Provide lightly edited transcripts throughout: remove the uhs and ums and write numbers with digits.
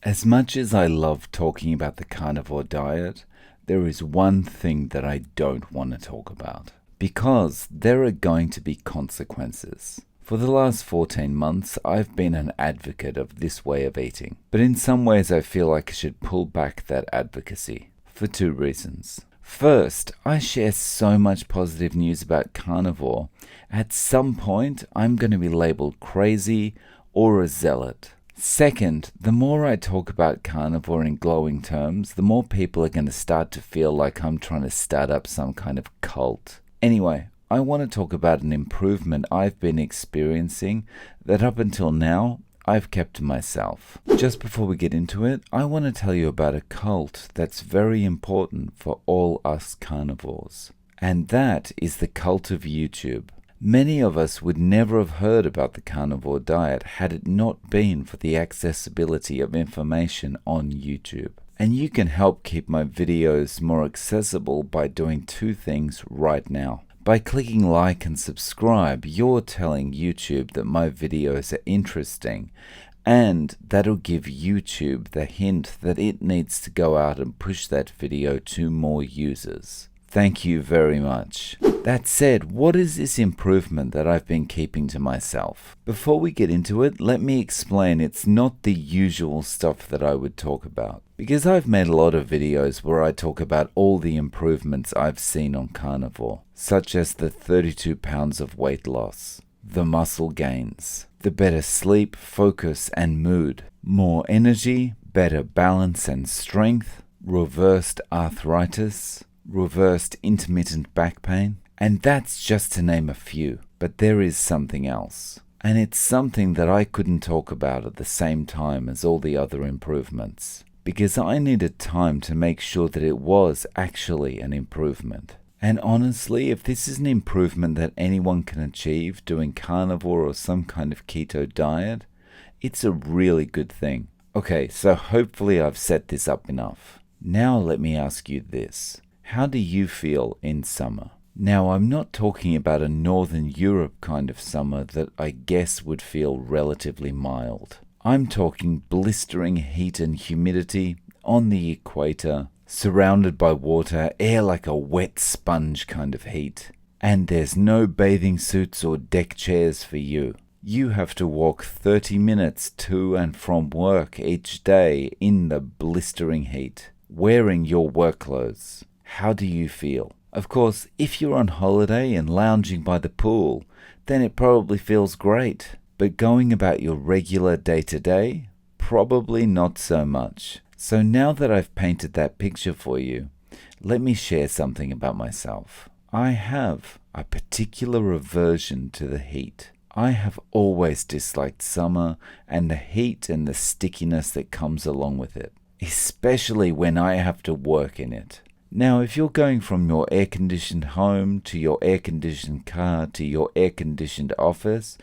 As much as I love talking about the carnivore diet, there is one thing that I don't want to talk about. Because there are going to be consequences. For the last 14 months, I've been an advocate of this way of eating. But in some ways, I feel like I should pull back that advocacy. For two reasons. First, I share so much positive news about carnivore. At some point, I'm going to be labeled crazy or a zealot. Second, the more I talk about carnivore in glowing terms, the more people are going to start to feel like I'm trying to start up some kind of cult. Anyway, I want to talk about an improvement I've been experiencing that up until now, I've kept to myself. Just before we get into it, I want to tell you about a cult that's very important for all us carnivores. And that is the cult of YouTube. Many of us would never have heard about the carnivore diet had it not been for the accessibility of information on YouTube. And you can help keep my videos more accessible by doing two things right now. By clicking like and subscribe, you're telling YouTube that my videos are interesting, and that'll give YouTube the hint that it needs to go out and push that video to more users. Thank you very much. That said, what is this improvement that I've been keeping to myself? Before we get into it, let me explain it's not the usual stuff that I would talk about. Because I've made a lot of videos where I talk about all the improvements I've seen on carnivore, such as the 32 pounds of weight loss, the muscle gains, the better sleep, focus and mood, more energy, better balance and strength, reversed arthritis, reversed intermittent back pain, and that's just to name a few. But there is something else, and it's something that I couldn't talk about at the same time as all the other improvements, because I needed time to make sure that it was actually an improvement. And honestly, if this is an improvement that anyone can achieve doing carnivore or some kind of keto diet, it's a really good thing. Okay, so hopefully I've set this up enough. Now let me ask you this. How do you feel in summer? Now, I'm not talking about a Northern Europe kind of summer that I guess would feel relatively mild. I'm talking blistering heat and humidity on the equator, surrounded by water, air like a wet sponge kind of heat. And there's no bathing suits or deck chairs for you. You have to walk 30 minutes to and from work each day in the blistering heat, wearing your work clothes. How do you feel? Of course, if you're on holiday and lounging by the pool, then it probably feels great. But going about your regular day-to-day, probably not so much. So now that I've painted that picture for you, let me share something about myself. I have a particular aversion to the heat. I have always disliked summer and the heat and the stickiness that comes along with it, especially when I have to work in it. Now, if you're going from your air-conditioned home to your air-conditioned car to your air-conditioned office,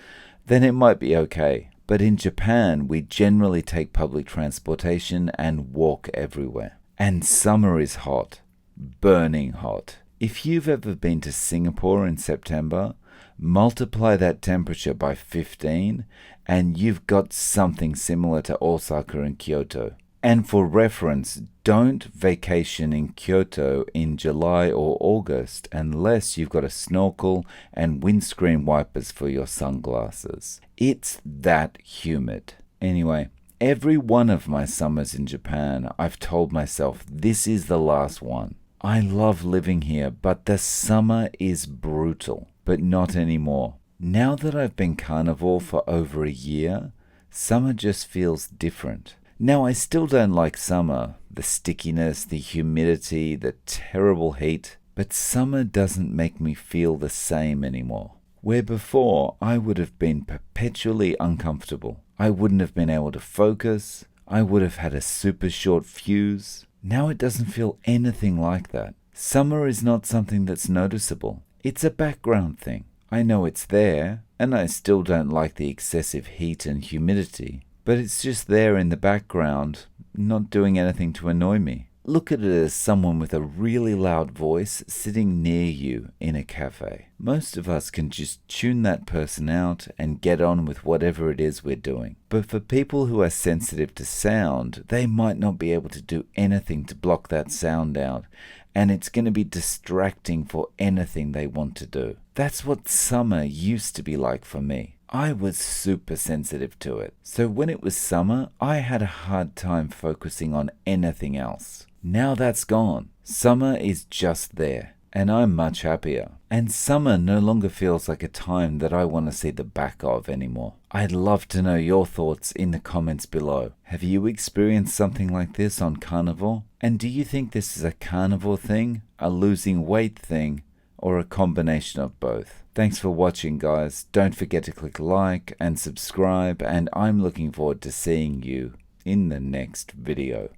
then it might be okay. But in Japan, we generally take public transportation and walk everywhere. And summer is hot, burning hot. If you've ever been to Singapore in September, multiply that temperature by 15, and you've got something similar to Osaka and Kyoto. And for reference, don't vacation in Kyoto in July or August unless you've got a snorkel and windscreen wipers for your sunglasses. It's that humid. Anyway, every one of my summers in Japan, I've told myself this is the last one. I love living here, but the summer is brutal, but not anymore. Now that I've been carnivore for over a year, summer just feels different. Now, I still don't like summer, the stickiness, the humidity, the terrible heat, but summer doesn't make me feel the same anymore. Where before, I would have been perpetually uncomfortable. I wouldn't have been able to focus. I would have had a super short fuse. Now it doesn't feel anything like that. Summer is not something that's noticeable. It's a background thing. I know it's there, and I still don't like the excessive heat and humidity. But it's just there in the background, not doing anything to annoy me. Look at it as someone with a really loud voice sitting near you in a cafe. Most of us can just tune that person out and get on with whatever it is we're doing. But for people who are sensitive to sound, they might not be able to do anything to block that sound out, and it's going to be distracting for anything they want to do. That's what summer used to be like for me. I was super sensitive to it. So when it was summer, I had a hard time focusing on anything else. Now that's gone. Summer is just there, and I'm much happier. And summer no longer feels like a time that I want to see the back of anymore. I'd love to know your thoughts in the comments below. Have you experienced something like this on Carnivore? And do you think this is a carnivore thing, a losing weight thing, or a combination of both? Thanks for watching, guys. Don't forget to click like and subscribe, and I'm looking forward to seeing you in the next video.